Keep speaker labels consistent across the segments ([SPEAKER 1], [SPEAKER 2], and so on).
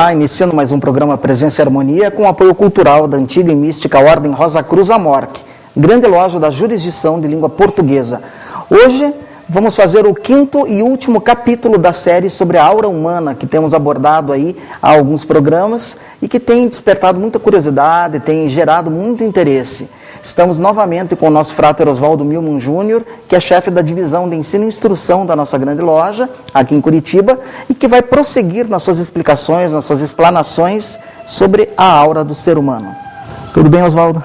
[SPEAKER 1] Olá, iniciando mais um programa Presença e Harmonia com o apoio cultural da antiga e mística Ordem Rosa Cruz Amorque, grande loja da jurisdição de língua portuguesa. Hoje vamos fazer o quinto e último capítulo da série sobre a aura humana, que temos abordado aí há alguns programas e que tem despertado muita curiosidade, tem gerado muito interesse. Estamos novamente com o nosso frater Oswaldo Milman Júnior, que é chefe da divisão de ensino e instrução da nossa grande loja, aqui em Curitiba, e que vai prosseguir nas suas explicações, nas suas explanações sobre a aura do ser humano. Tudo bem, Oswaldo?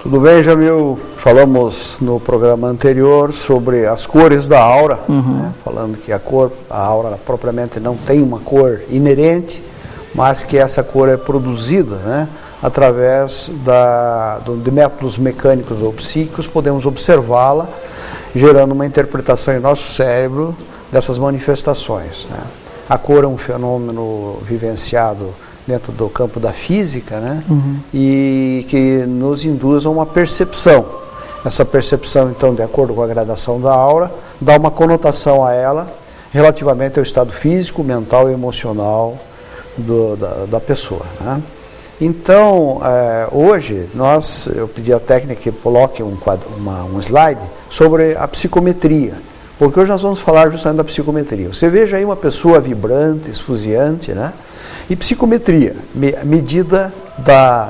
[SPEAKER 2] Tudo bem, Jamil? Falamos no programa anterior sobre as cores da aura, né? Falando que a aura propriamente não tem uma cor inerente, mas que essa cor é produzida, né? Através de métodos mecânicos ou psíquicos, podemos observá-la, gerando uma interpretação em nosso cérebro dessas manifestações, né? A cor é um fenômeno vivenciado dentro do campo da física, né? E que nos induz a uma percepção. Essa percepção, então, de acordo com a gradação da aura, dá uma conotação a ela relativamente ao estado físico, mental e emocional da pessoa, né? Então, hoje, eu pedi à técnica que coloque um slide sobre a psicometria, porque hoje nós vamos falar justamente da psicometria. Você veja aí uma pessoa vibrante, esfuziante, né? E psicometria, medida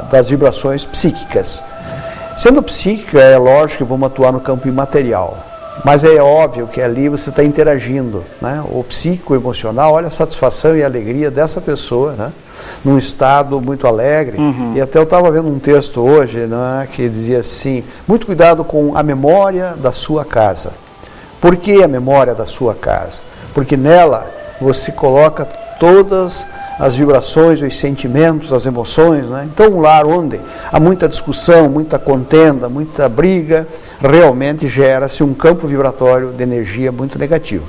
[SPEAKER 2] das vibrações psíquicas. Sendo psíquica, é lógico que vamos atuar no campo imaterial, mas é óbvio que ali você está interagindo, né? O psíquico, emocional, olha a satisfação e a alegria dessa pessoa, né? Num estado muito alegre. E até eu estava vendo um texto hoje, né, que dizia assim: muito cuidado com a memória da sua casa. Por que a memória da sua casa? Porque nela você coloca todas as vibrações, os sentimentos, as emoções, né? Então, um lar onde há muita discussão, muita contenda, muita briga, realmente gera-se um campo vibratório de energia muito negativo.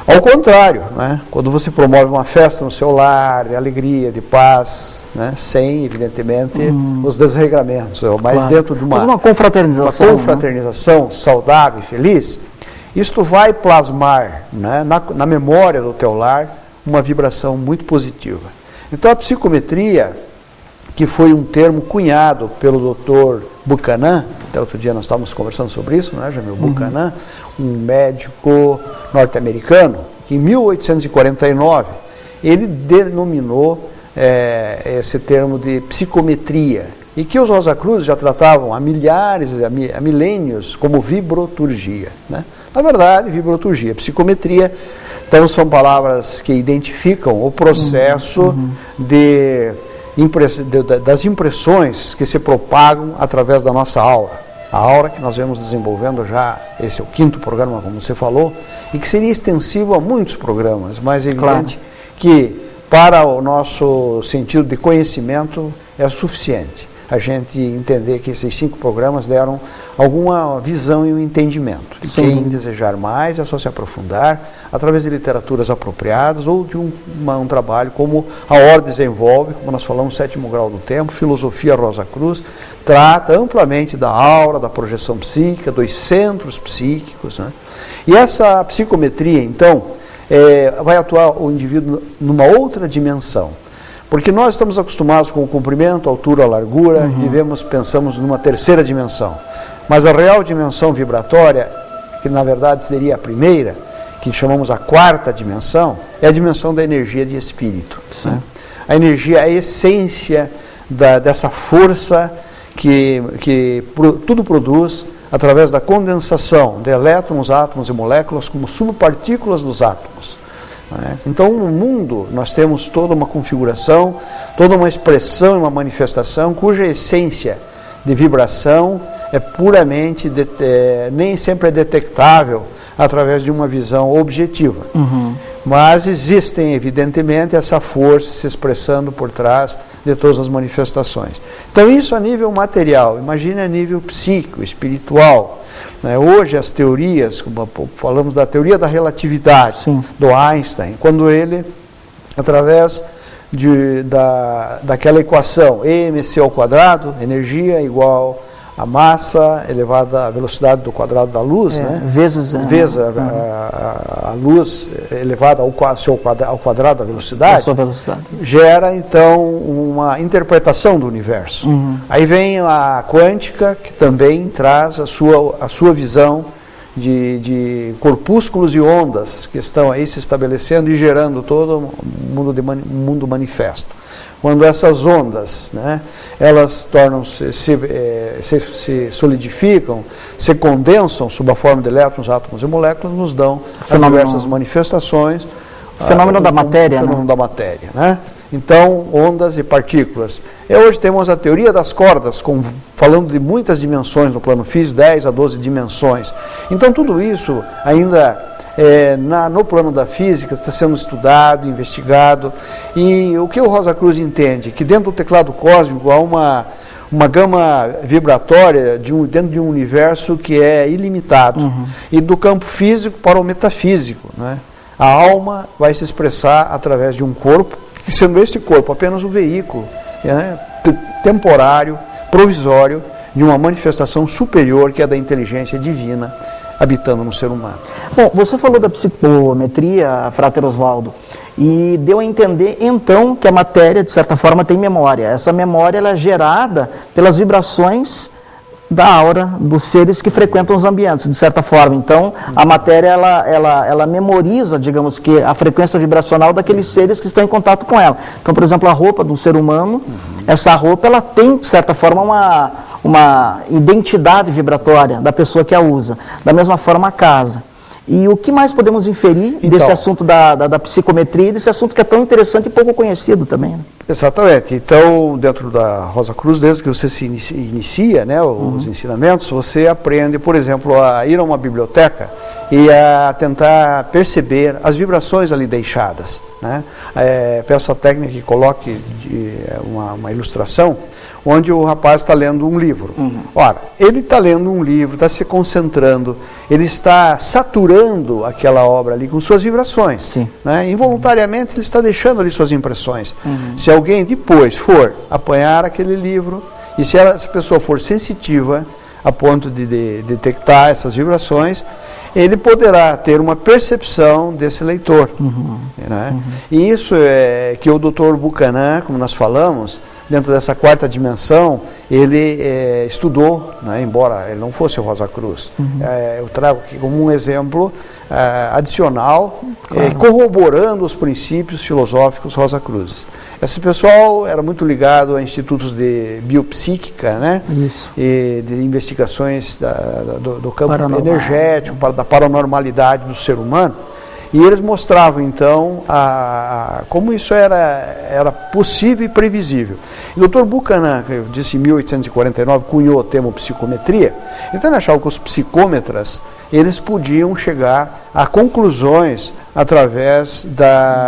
[SPEAKER 2] Ao contrário, né? Quando você promove uma festa no seu lar, de alegria, de paz, né? Sem, evidentemente, os desregramentos, mas claro, dentro de uma confraternização, né? Saudável e feliz, isto vai plasmar, né? na memória do teu lar uma vibração muito positiva. Então a psicometria, que foi um termo cunhado pelo Dr. Buchanan, até outro dia nós estávamos conversando sobre isso, né, Jamil? Buchanan, um médico norte-americano, que em 1849 ele denominou esse termo de psicometria, e que os Rosa Cruz já tratavam há milênios como vibroturgia, né? Na verdade, vibroturgia, psicometria, então são palavras que identificam o processo das impressões que se propagam através da nossa aura. A aura que nós vemos desenvolvendo já, esse é o quinto programa, como você falou, e que seria extensivo a muitos programas, mas é evidente que para o nosso sentido de conhecimento é suficiente a gente entender que esses 5 programas deram alguma visão e um entendimento. Quem desejar mais é só se aprofundar através de literaturas apropriadas ou de um trabalho como a Ordem desenvolve, como nós falamos, 7º grau do tempo, Filosofia Rosa Cruz, trata amplamente da aura, da projeção psíquica, dos centros psíquicos, né? E essa psicometria, então, vai atuar o indivíduo numa outra dimensão. Porque nós estamos acostumados com o comprimento, a altura, a largura, e pensamos numa terceira dimensão. Mas a real dimensão vibratória, que na verdade seria a primeira, que chamamos a 4ª dimensão, é a dimensão da energia de espírito. Né? A energia é a essência dessa força que tudo produz através da condensação de elétrons, átomos e moléculas como subpartículas dos átomos. Então, no mundo, nós temos toda uma configuração, toda uma expressão e uma manifestação cuja essência de vibração é puramente, nem sempre é detectável através de uma visão objetiva. Mas existem, evidentemente, essa força se expressando por trás de todas as manifestações. Então, isso a nível material, imagine a nível psíquico, espiritual. Hoje as teorias, como falamos da teoria da relatividade, do Einstein, quando ele, através daquela equação, mc², energia igual a massa elevada à velocidade do quadrado da luz, né?
[SPEAKER 1] Vezes
[SPEAKER 2] a luz elevada ao quadrado da velocidade,
[SPEAKER 1] sua velocidade,
[SPEAKER 2] gera então uma interpretação do universo. Aí vem a quântica, que também traz a sua visão de corpúsculos e ondas que estão aí se estabelecendo e gerando todo um mundo manifesto. Quando essas ondas, né, elas se solidificam, se condensam sob a forma de elétrons, átomos e moléculas, nos dão diversas manifestações.
[SPEAKER 1] Fenômeno da matéria,
[SPEAKER 2] fenômeno da matéria, né? Então, ondas e partículas. E hoje temos a teoria das cordas, falando de muitas dimensões no plano físico, 10 a 12 dimensões. Então, tudo isso ainda no plano da física está sendo estudado, investigado. E o que o Rosa Cruz entende? Que dentro do teclado cósmico há uma gama vibratória dentro de um universo que é ilimitado. E do campo físico para o metafísico, né? A alma vai se expressar através de um corpo, que sendo esse corpo apenas um veículo, né, temporário, provisório, de uma manifestação superior que é da inteligência divina habitando no ser humano.
[SPEAKER 1] Bom, você falou da psicometria, Frater Oswaldo, e deu a entender então que a matéria, de certa forma, tem memória. Essa memória ela é gerada pelas vibrações da aura dos seres que frequentam os ambientes, de certa forma. Então, a matéria, ela memoriza, digamos que, a frequência vibracional daqueles seres que estão em contato com ela. Então, por exemplo, a roupa do ser humano, essa roupa, ela tem, de certa forma, uma identidade vibratória da pessoa que a usa. Da mesma forma, a casa. E o que mais podemos inferir desse assunto da psicometria, desse assunto que é tão interessante e pouco conhecido também, né?
[SPEAKER 2] Exatamente. Então, dentro da Rosa Cruz, desde que você se inicia, né, os ensinamentos, você aprende, por exemplo, a ir a uma biblioteca e a tentar perceber as vibrações ali deixadas, né? Peço à técnica que coloque uma ilustração onde o rapaz está lendo um livro. Ora, ele está lendo um livro, está se concentrando, ele está saturando aquela obra ali com suas vibrações.
[SPEAKER 1] Sim.
[SPEAKER 2] Né? Involuntariamente ele está deixando ali suas impressões. Se alguém depois for apanhar aquele livro, e se essa pessoa for sensitiva a ponto de detectar essas vibrações, ele poderá ter uma percepção desse leitor. Né? E isso é que o Dr. Buchanan, como nós falamos, dentro dessa quarta dimensão, ele estudou, né, embora ele não fosse o Rosa Cruz. Eu trago aqui como um exemplo adicional, corroborando os princípios filosóficos Rosa Cruz. Esse pessoal era muito ligado a institutos de biopsíquica, né? Isso. E de investigações do campo energético, da paranormalidade do ser humano. E eles mostravam, então, como isso era possível e previsível. E o Dr. Buchanan, que eu disse em 1849, cunhou o termo psicometria. Então, ele achava que os psicômetras, eles podiam chegar a conclusões através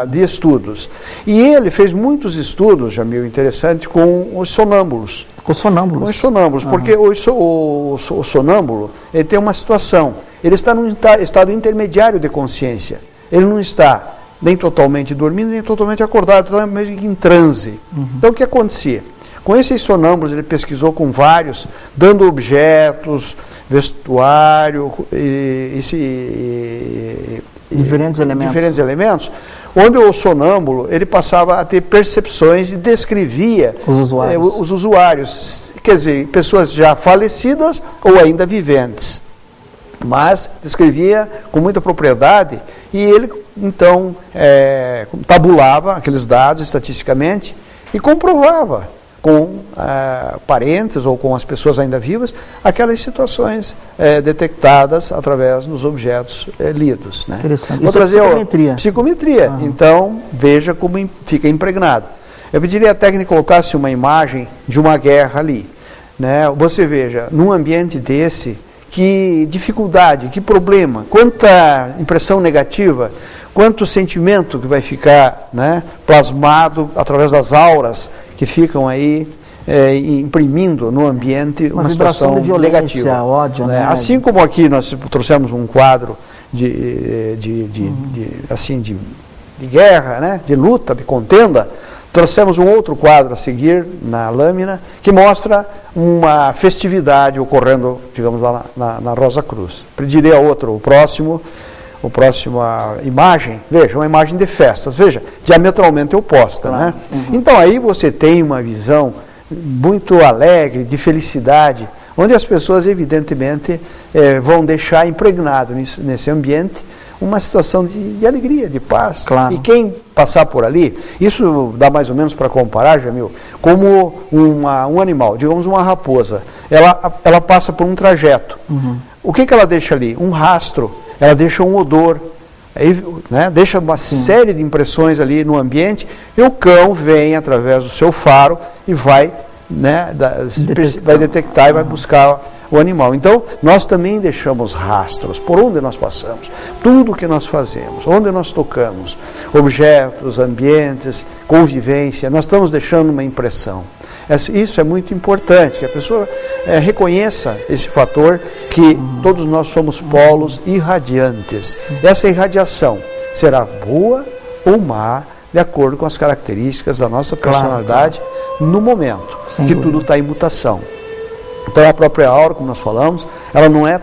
[SPEAKER 2] de estudos. E ele fez muitos estudos, Jamil, interessante, com os sonâmbulos.
[SPEAKER 1] Com sonâmbulos?
[SPEAKER 2] Com os sonâmbulos, porque o sonâmbulo, ele tem uma situação. Ele está num estado intermediário de consciência. Ele não está nem totalmente dormindo, nem totalmente acordado, está mesmo que em transe. Então, o que acontecia? Com esses sonâmbulos, ele pesquisou com vários, dando objetos, vestuário,
[SPEAKER 1] diferentes
[SPEAKER 2] elementos, onde o sonâmbulo ele passava a ter percepções e descrevia os usuários, quer dizer, pessoas já falecidas ou ainda viventes. Mas descrevia com muita propriedade e ele, então, tabulava aqueles dados estatisticamente e comprovava com parentes ou com as pessoas ainda vivas aquelas situações detectadas através dos objetos lidos. Né?
[SPEAKER 1] Interessante.
[SPEAKER 2] Vou trazer
[SPEAKER 1] psicometria.
[SPEAKER 2] Psicometria. Então, veja como fica impregnado. Eu pediria à técnica que colocasse uma imagem de uma guerra ali. Né? Você veja, num ambiente desse, que dificuldade, que problema, quanta impressão negativa, quanto sentimento que vai ficar, né, plasmado através das auras que ficam aí imprimindo no ambiente uma situação
[SPEAKER 1] de violência,
[SPEAKER 2] negativa.
[SPEAKER 1] ódio, né?
[SPEAKER 2] Assim como aqui nós trouxemos um quadro de guerra, né, de luta, de contenda, Trouxemos um outro quadro a seguir na lâmina que mostra uma festividade ocorrendo, digamos, lá na Rosa Cruz. Pedirei a outro, o próximo a imagem, veja, uma imagem de festas, veja, diametralmente oposta, né? Então aí você tem uma visão muito alegre, de felicidade, onde as pessoas evidentemente vão deixar impregnado nesse ambiente uma situação de alegria, de paz.
[SPEAKER 1] Claro.
[SPEAKER 2] E quem passar por ali, isso dá mais ou menos para comparar, Jamil, como um animal, digamos uma raposa, ela passa por um trajeto. O que ela deixa ali? Um rastro, ela deixa um odor, né, deixa uma série de impressões ali no ambiente, e o cão vem através do seu faro e vai, né, vai detectar e vai buscar o animal. Então, nós também deixamos rastros por onde nós passamos, tudo o que nós fazemos, onde nós tocamos, objetos, ambientes, convivência, nós estamos deixando uma impressão. Isso é muito importante, que a pessoa reconheça esse fator, que todos nós somos polos irradiantes. Essa irradiação será boa ou má, de acordo com as características da nossa personalidade no momento, que tudo está em mutação. Então a própria aura, como nós falamos, ela não é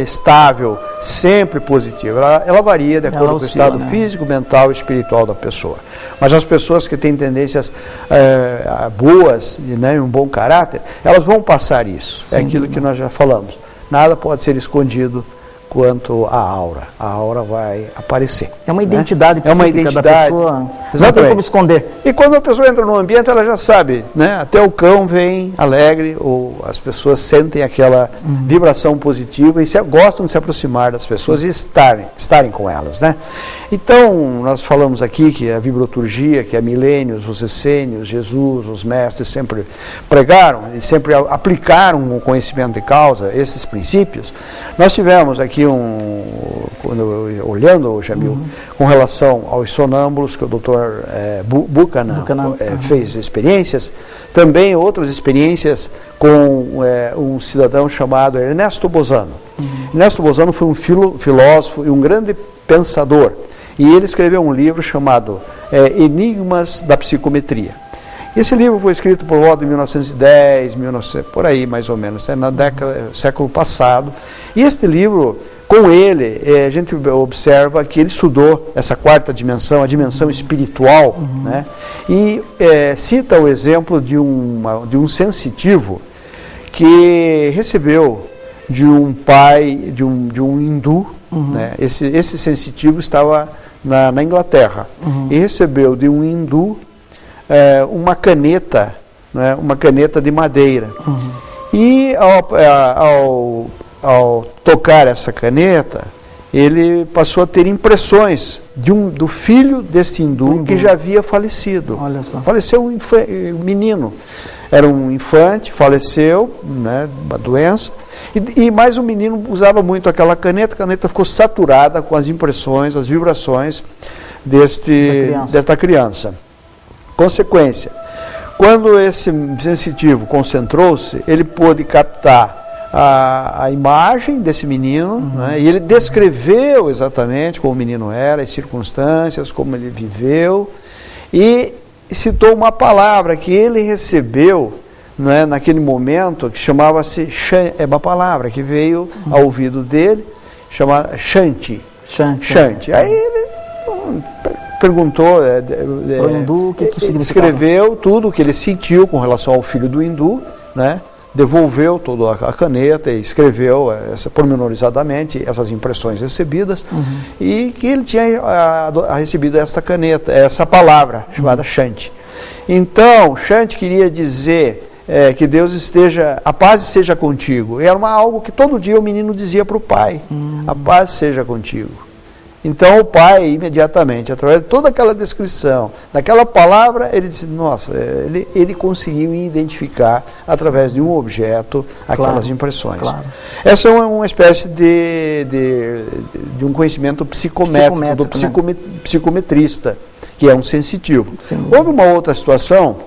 [SPEAKER 2] estável, sempre positiva, ela varia de acordo com o estado físico, mental e espiritual da pessoa. Mas as pessoas que têm tendências boas, né, e um bom caráter, elas vão passar isso. É aquilo que nós já falamos. Nada pode ser escondido quanto à aura. A aura vai aparecer.
[SPEAKER 1] É uma identidade psíquica,
[SPEAKER 2] é uma identidade
[SPEAKER 1] da pessoa.
[SPEAKER 2] Exatamente.
[SPEAKER 1] Não tem como esconder.
[SPEAKER 2] E quando a pessoa entra no ambiente, ela já sabe, né? Até o cão vem alegre, ou as pessoas sentem aquela vibração positiva e gostam de se aproximar das pessoas e estarem com elas, né? Então, nós falamos aqui que a vibroturgia, que há milênios, os essênios, Jesus, os mestres sempre pregaram e sempre aplicaram o conhecimento de causa, esses princípios. Nós tivemos aqui olhando, Jamil, com relação aos sonâmbulos, que o doutor Buchanan fez experiências, também outras experiências com um cidadão chamado Ernesto Bozano. Ernesto Bozano foi um filósofo e um grande pensador, e ele escreveu um livro chamado Enigmas da Psicometria. Esse livro foi escrito por volta de 1910, por aí mais ou menos, século passado. E este livro, com ele, a gente observa que ele estudou essa quarta dimensão, a dimensão espiritual, né? E cita o exemplo de um sensitivo que recebeu de um pai, de um hindu, né? Esse sensitivo estava na Inglaterra e recebeu de um hindu uma caneta, né? Uma caneta de madeira. E ao tocar essa caneta, ele passou a ter impressões do filho desse hindu que já havia falecido. Olha só. Faleceu um menino. Era um infante, faleceu, né, uma doença. Mas o menino usava muito aquela caneta, a caneta ficou saturada com as impressões, as vibrações desta criança. Consequência, quando esse sensitivo concentrou-se, ele pôde captar a imagem desse menino, né, e ele descreveu exatamente como o menino era, as circunstâncias, como ele viveu, e citou uma palavra que ele recebeu, né, naquele momento, que chamava-se, é uma palavra que veio ao ouvido dele, chamada Shanti. Aí ele perguntou,
[SPEAKER 1] o hindu, o que
[SPEAKER 2] escreveu tudo o que ele sentiu com relação ao filho do hindu, né? Devolveu toda a caneta e escreveu pormenorizadamente essas impressões recebidas, e que ele tinha recebido essa caneta, essa palavra chamada Shanti. Então, Shanti queria dizer que Deus a paz seja contigo. E era algo que todo dia o menino dizia para o pai, a paz seja contigo. Então o pai, imediatamente, através de toda aquela descrição, daquela palavra, ele disse, nossa, ele conseguiu identificar, através de um objeto, aquelas impressões. Claro. Essa é uma espécie de um conhecimento psicométrico, do psicometrista, que é um sensitivo. Sim. Houve uma outra situação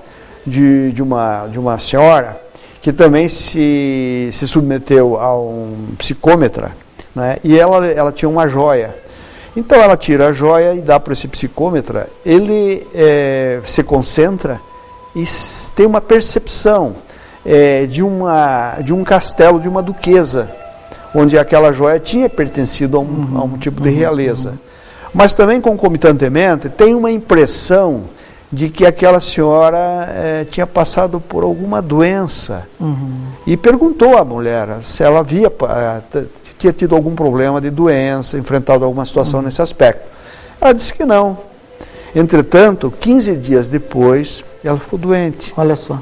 [SPEAKER 2] de uma senhora que também se submeteu a um psicômetra, né, e ela tinha uma joia. Então ela tira a joia e dá para esse psicômetra, ele se concentra e tem uma percepção de um castelo, de uma duquesa, onde aquela joia tinha pertencido a um tipo de realeza. Mas também, concomitantemente, tem uma impressão de que aquela senhora tinha passado por alguma doença. E perguntou à mulher se ela tinha tido algum problema de doença, enfrentado alguma situação nesse aspecto. Ela disse que não. Entretanto, 15 dias depois, ela ficou doente.
[SPEAKER 1] Olha só.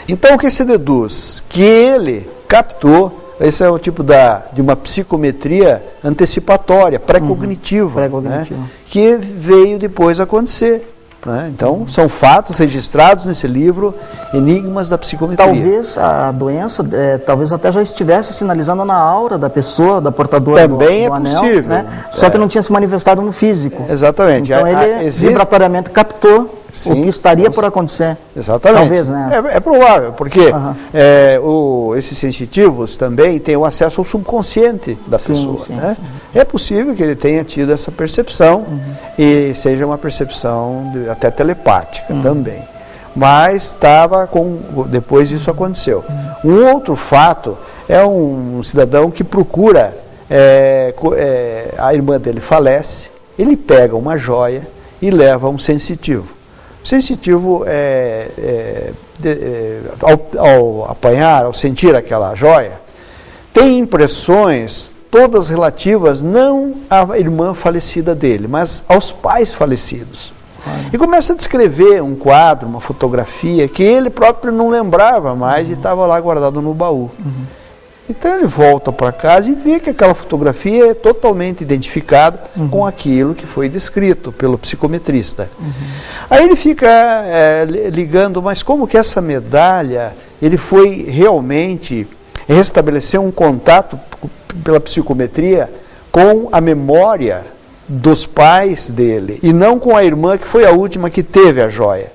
[SPEAKER 2] Então, o que se deduz? Que ele captou. Esse é o tipo de uma psicometria antecipatória, pré-cognitiva, né, que veio depois acontecer. Né? Então, são fatos registrados nesse livro, Enigmas da Psicometria.
[SPEAKER 1] Talvez a doença, talvez até já estivesse sinalizando na aura da pessoa, da portadora
[SPEAKER 2] também
[SPEAKER 1] do anel.
[SPEAKER 2] Possível.
[SPEAKER 1] Né? Só que não tinha se manifestado no físico.
[SPEAKER 2] Exatamente.
[SPEAKER 1] Então ele vibratoriamente captou o que estaria por acontecer.
[SPEAKER 2] Exatamente.
[SPEAKER 1] Talvez, né?
[SPEAKER 2] É provável, porque esses sensitivos também têm o acesso ao subconsciente da pessoa. Né? É possível que ele tenha tido essa percepção e seja uma percepção até telepática também. Mas depois isso aconteceu. Um outro fato é um cidadão que procura, a irmã dele falece, ele pega uma joia e leva a um sensitivo. O sensitivo, ao apanhar, ao sentir aquela joia, tem impressões todas relativas não à irmã falecida dele, mas aos pais falecidos. E começa a descrever um quadro, uma fotografia, que ele próprio não lembrava mais e estava lá guardado no baú. Então ele volta para casa e vê que aquela fotografia é totalmente identificada com aquilo que foi descrito pelo psicometrista. Aí ele fica ligando, mas como que essa medalha, ele foi realmente restabelecer um contato pela psicometria com a memória dos pais dele, e não com a irmã que foi a última que teve a joia.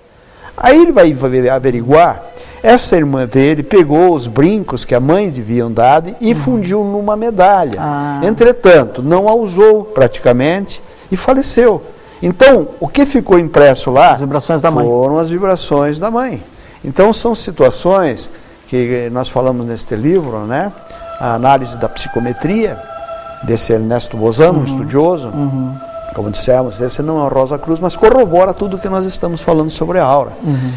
[SPEAKER 2] Aí ele vai averiguar. Essa irmã dele pegou os brincos que a mãe devia dado e fundiu numa medalha. Entretanto, não a usou praticamente e faleceu. Então, o que ficou impresso lá
[SPEAKER 1] as vibrações da mãe.
[SPEAKER 2] Foram as vibrações da mãe. Então, são situações que nós falamos neste livro, né? A análise da psicometria, desse Ernesto Bozano, um estudioso. Como dissemos, esse não é o Rosa Cruz, mas corrobora tudo o que nós estamos falando sobre a aura.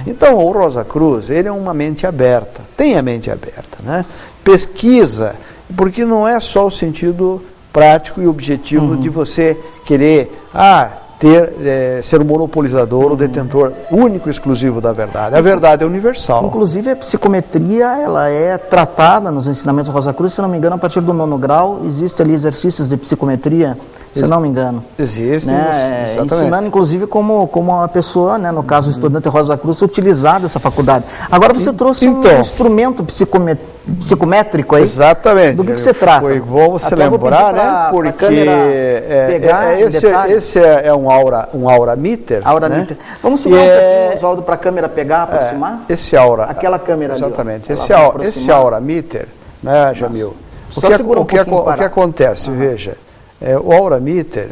[SPEAKER 2] Então, o Rosa Cruz, ele é uma mente aberta, tem a mente aberta, né? Pesquisa, porque não é só o sentido prático e objetivo de você querer ser um monopolizador, o detentor único e exclusivo da verdade. A verdade é universal.
[SPEAKER 1] Inclusive, a psicometria, ela é tratada nos ensinamentos do Rosa Cruz, se não me engano, a partir do 9º grau, existe ali exercícios de psicometria, se não me engano.
[SPEAKER 2] Existem,
[SPEAKER 1] né? Ensinando, inclusive, como a pessoa, né, no caso o estudante Rosa Cruz, utilizar essa faculdade. Agora você trouxe um instrumento psicométrico aí.
[SPEAKER 2] Exatamente.
[SPEAKER 1] Do que você trata?
[SPEAKER 2] Foi bom você lembrar, né? Porque esse é um aura meter.
[SPEAKER 1] Aura meter. Vamos segurar um pouquinho, Oswaldo, para a câmera pegar, aproximar?
[SPEAKER 2] Esse aura.
[SPEAKER 1] Aquela câmera ali.
[SPEAKER 2] Exatamente. Esse aura meter, né, Jamil? O que acontece, veja. O aura meter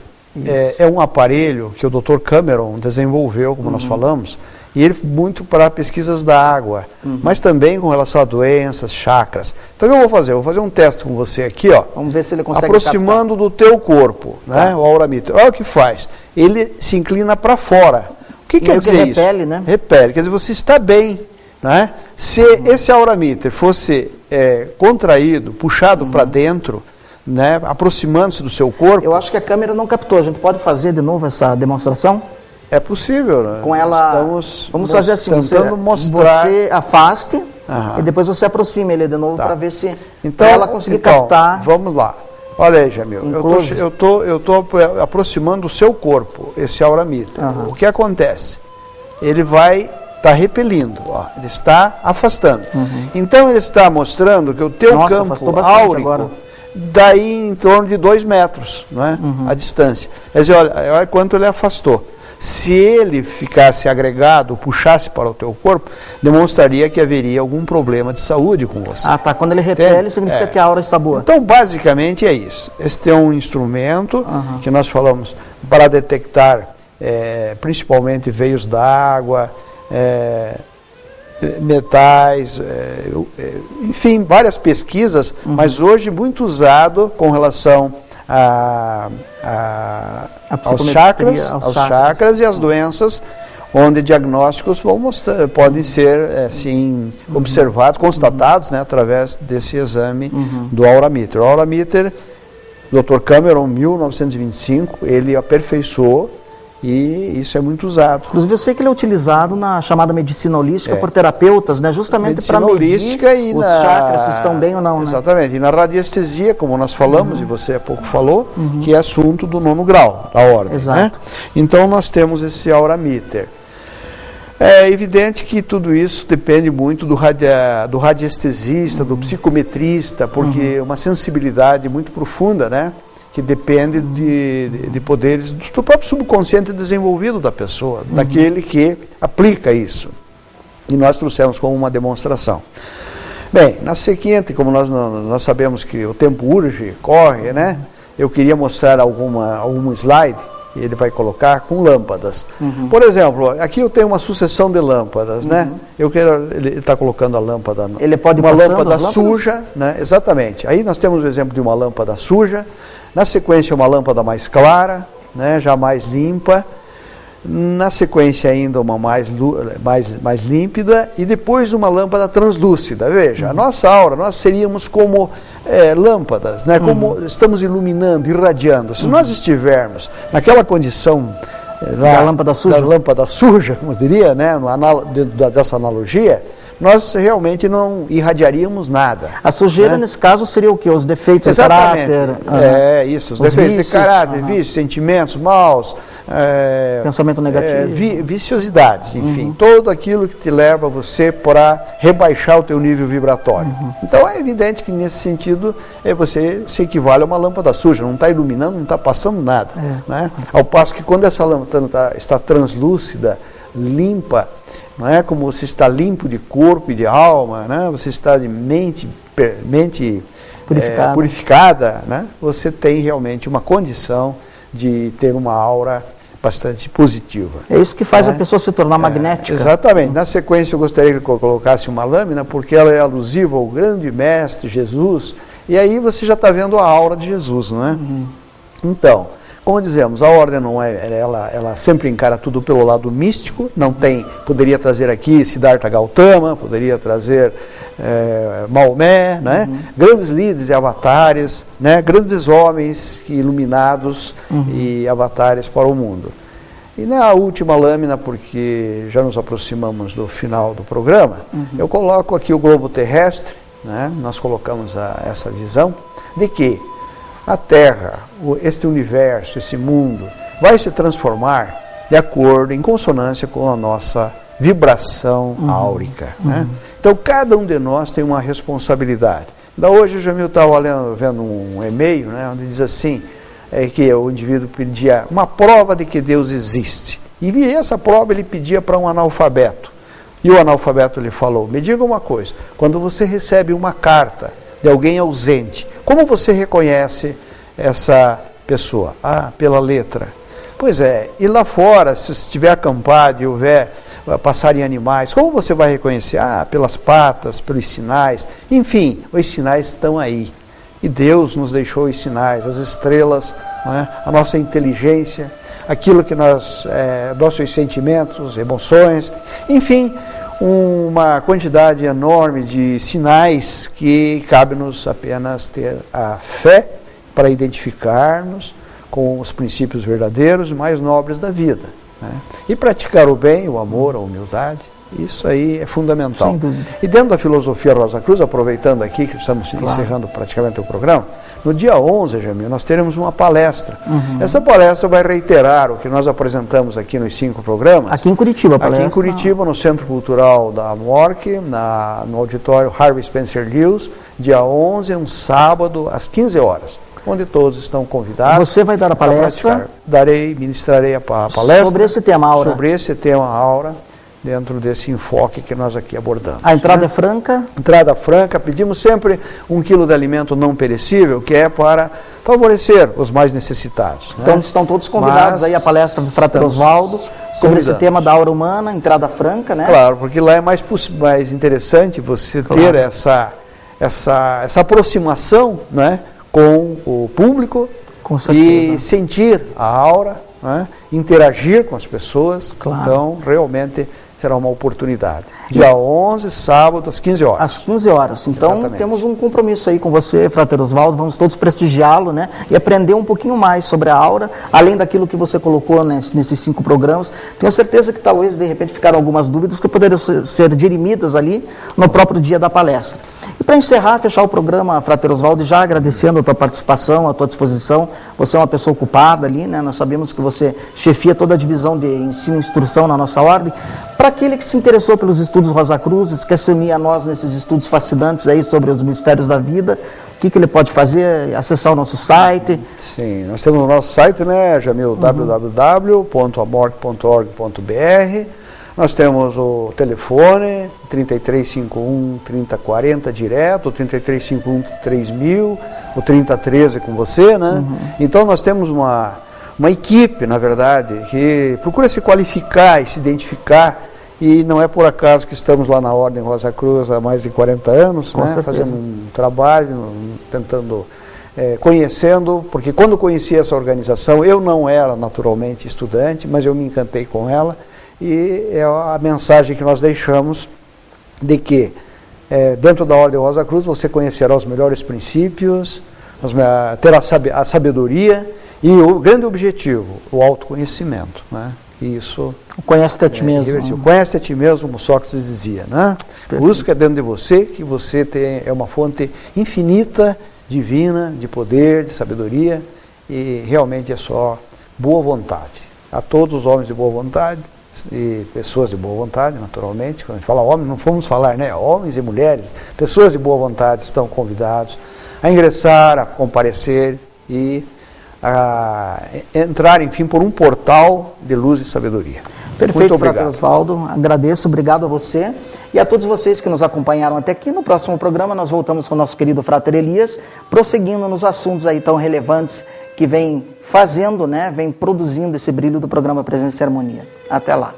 [SPEAKER 2] é um aparelho que o Dr. Cameron desenvolveu, como nós falamos, e ele muito para pesquisas da água, mas também com relação a doenças, chakras. Então o que eu vou fazer? Eu vou fazer um teste com você aqui, ó.
[SPEAKER 1] Vamos ver se ele consegue
[SPEAKER 2] aproximando do teu corpo, né? O aura meter. Olha o que faz. Ele se inclina para fora. O que quer dizer isso?
[SPEAKER 1] Repele, né?
[SPEAKER 2] Repele. Quer dizer, você está bem, né? Se esse aura meter fosse contraído, puxado para dentro, né, aproximando-se do seu corpo.
[SPEAKER 1] Eu acho que a câmera não captou. A gente pode fazer de novo essa demonstração?
[SPEAKER 2] É possível, né?
[SPEAKER 1] Com ela. Vamos fazer assim, você afaste e depois você aproxima ele de novo para ver se ela conseguir captar.
[SPEAKER 2] Vamos lá. Olha aí, Jamil. Eu tô aproximando o seu corpo, esse aura meter. O que acontece? Ele vai estar repelindo, ó, ele está afastando. Então ele está mostrando que o teu campo áurico agora. Daí em torno de 2 metros, não é? A distância. Quer dizer, olha quanto ele afastou. Se ele ficasse agregado, puxasse para o teu corpo, demonstraria que haveria algum problema de saúde com você.
[SPEAKER 1] Ah, tá. Quando ele repele, significa que a aura está boa.
[SPEAKER 2] Então, basicamente é isso. Este é um instrumento que nós falamos para detectar principalmente veios d'água, metais, enfim, várias pesquisas, mas hoje muito usado com relação aos chakras e às doenças, onde diagnósticos podem ser assim, observados, constatados, né, através desse exame do aurameter. O aurameter, Dr. Cameron, em 1925, ele aperfeiçoou, e isso é muito usado.
[SPEAKER 1] Inclusive, eu sei que ele é utilizado na chamada medicina holística por terapeutas, né? Justamente para medir os chakras, se estão bem ou não.
[SPEAKER 2] Exatamente. Né? E na radiestesia, como nós falamos, e você há pouco falou, que é assunto do 9º grau, da ordem.
[SPEAKER 1] Exato.
[SPEAKER 2] Né? Então, nós temos esse aurameter. É evidente que tudo isso depende muito do radiestesista, do psicometrista, porque é uma sensibilidade muito profunda, né? Que depende de poderes do próprio subconsciente desenvolvido da pessoa, daquele que aplica isso. E nós trouxemos como uma demonstração. Bem, na seguinte, como nós sabemos que o tempo urge, corre, né? Eu queria mostrar algum slide, e ele vai colocar, com lâmpadas. Por exemplo, aqui eu tenho uma sucessão de lâmpadas, né? Ele está colocando a lâmpada,
[SPEAKER 1] ele pode
[SPEAKER 2] uma lâmpada suja, né? Exatamente. Aí nós temos o exemplo de uma lâmpada suja. Na sequência, uma lâmpada mais clara, né, já mais limpa. Na sequência, ainda uma mais límpida. E depois, uma lâmpada translúcida. Veja, a nossa aura, nós seríamos como lâmpadas, né, como estamos iluminando, irradiando. Se nós estivermos naquela condição
[SPEAKER 1] da lâmpada
[SPEAKER 2] suja, como eu diria, né, dessa analogia, nós realmente não irradiaríamos nada.
[SPEAKER 1] A sujeira, nesse caso, seria o quê? Os defeitos de caráter?
[SPEAKER 2] Isso, os defeitos vícios, de caráter, vícios, sentimentos maus,
[SPEAKER 1] pensamento negativo,
[SPEAKER 2] viciosidades, enfim, tudo aquilo que te leva a você para rebaixar o teu nível vibratório. Então é evidente que nesse sentido você se equivale a uma lâmpada suja, não está iluminando, não está passando nada. Né? Ao passo que quando essa lâmpada está translúcida, limpa, não é como você está limpo de corpo e de alma, né? Você está de mente purificada, né? Você tem realmente uma condição de ter uma aura bastante positiva.
[SPEAKER 1] É isso que faz a pessoa se tornar magnética.
[SPEAKER 2] Exatamente. Na sequência eu gostaria que eu colocasse uma lâmina, porque ela é alusiva ao grande mestre Jesus, e aí você já está vendo a aura de Jesus, não é? Então, como dizemos, a ordem não ela sempre encara tudo pelo lado místico, poderia trazer aqui Siddhartha Gautama, poderia trazer Maomé, né? Grandes líderes e avatares, né? Grandes homens iluminados e avatares para o mundo. E na última lâmina, porque já nos aproximamos do final do programa, eu coloco aqui o globo terrestre, né? Nós colocamos essa visão de que a Terra, este universo, esse mundo, vai se transformar de acordo, em consonância com a nossa vibração áurica. Né? Então, cada um de nós tem uma responsabilidade. Da hoje, o Jamil estava vendo um e-mail, né, onde diz assim, que o indivíduo pedia uma prova de que Deus existe. E essa prova ele pedia para um analfabeto. E o analfabeto lhe falou, me diga uma coisa, quando você recebe uma carta de alguém ausente, como você reconhece essa pessoa? Ah, pela letra. Pois é, e lá fora, se estiver acampado e houver passarem animais, como você vai reconhecer? Ah, pelas patas, pelos sinais. Enfim, os sinais estão aí. E Deus nos deixou os sinais, as estrelas, não é? A nossa inteligência, aquilo que nossos sentimentos, emoções, enfim, uma quantidade enorme de sinais que cabe-nos apenas ter a fé para identificar-nos com os princípios verdadeiros e mais nobres da vida. Né? E praticar o bem, o amor, a humildade, isso aí é fundamental.
[SPEAKER 1] Sem dúvida.
[SPEAKER 2] E dentro da filosofia Rosa Cruz, aproveitando aqui que estamos encerrando praticamente o programa, no dia 11, Jamil, nós teremos uma palestra. Essa palestra vai reiterar o que nós apresentamos aqui nos 5 programas.
[SPEAKER 1] Aqui em Curitiba, a palestra.
[SPEAKER 2] Aqui em Curitiba, no Centro Cultural da MORC, no auditório Harvey Spencer Lewis, dia 11, um sábado, às 15 horas. onde todos estão convidados.
[SPEAKER 1] Você vai dar a palestra?
[SPEAKER 2] Ministrarei a palestra.
[SPEAKER 1] Sobre esse tema, Aura?
[SPEAKER 2] Sobre esse tema, Aura, dentro desse enfoque que nós aqui abordamos.
[SPEAKER 1] A entrada é franca?
[SPEAKER 2] Entrada franca, pedimos sempre 1 quilo de alimento não perecível, que é para favorecer os mais necessitados.
[SPEAKER 1] Então estão todos convidados aí à palestra do Frater Oswaldo sobre esse tema da aura humana, entrada franca, né?
[SPEAKER 2] Claro, porque lá é mais interessante você ter essa aproximação, né, com o público e sentir a aura, né, interagir com as pessoas.
[SPEAKER 1] Claro.
[SPEAKER 2] Então, realmente será uma oportunidade. Dia 11, sábado, às 15 horas.
[SPEAKER 1] Às 15 horas. Então,
[SPEAKER 2] Exatamente.
[SPEAKER 1] temos um compromisso aí com você, Frater Oswaldo. Vamos todos prestigiá-lo, né? E aprender um pouquinho mais sobre a aura, além daquilo que você colocou, né, nesses 5 programas. Tenho certeza que talvez, de repente, ficaram algumas dúvidas que poderiam ser dirimidas ali no próprio dia da palestra. E para encerrar, fechar o programa, Frater Oswaldo, já agradecendo a tua participação, a tua disposição. Você é uma pessoa ocupada ali, né? Nós sabemos que você chefia toda a divisão de ensino e instrução na nossa ordem. Para aquele que se interessou pelos estudos Rosa Cruzes, quer se unir a nós nesses estudos fascinantes aí sobre os mistérios da vida, o que ele pode fazer? Acessar o nosso site?
[SPEAKER 2] Sim, nós temos o nosso site, né, Jamil? www.amorque.org.br. Nós temos o telefone 3351-3040 direto, o 3351-3000, o 3013 com você, né? Então nós temos uma equipe, na verdade, que procura se qualificar e se identificar, e não é por acaso que estamos lá na Ordem Rosa Cruz há mais de 40 anos, né, fazendo um trabalho, tentando, conhecendo, porque quando conheci essa organização, eu não era naturalmente estudante, mas eu me encantei com ela, e é a mensagem que nós deixamos de que dentro da Ordem Rosa Cruz você conhecerá os melhores princípios, terá a sabedoria e o grande objetivo, o autoconhecimento, né? Isso
[SPEAKER 1] conhece-te a ti mesmo.
[SPEAKER 2] Conhece a ti mesmo, como Sócrates dizia, né? Busca dentro de você, que você é uma fonte infinita, divina, de poder, de sabedoria, e realmente é só boa vontade. A todos os homens de boa vontade e pessoas de boa vontade, naturalmente, quando a gente fala homens, não vamos falar, né? Homens e mulheres, pessoas de boa vontade estão convidados a ingressar, a comparecer e a entrar, enfim, por um portal de luz e sabedoria.
[SPEAKER 1] Perfeito, Frater Oswaldo, agradeço, obrigado a você e a todos vocês que nos acompanharam até aqui. No próximo programa nós voltamos com o nosso querido Frater Elias, prosseguindo nos assuntos aí tão relevantes que vem fazendo, né, vem produzindo esse brilho do programa Presença e Harmonia. Até lá.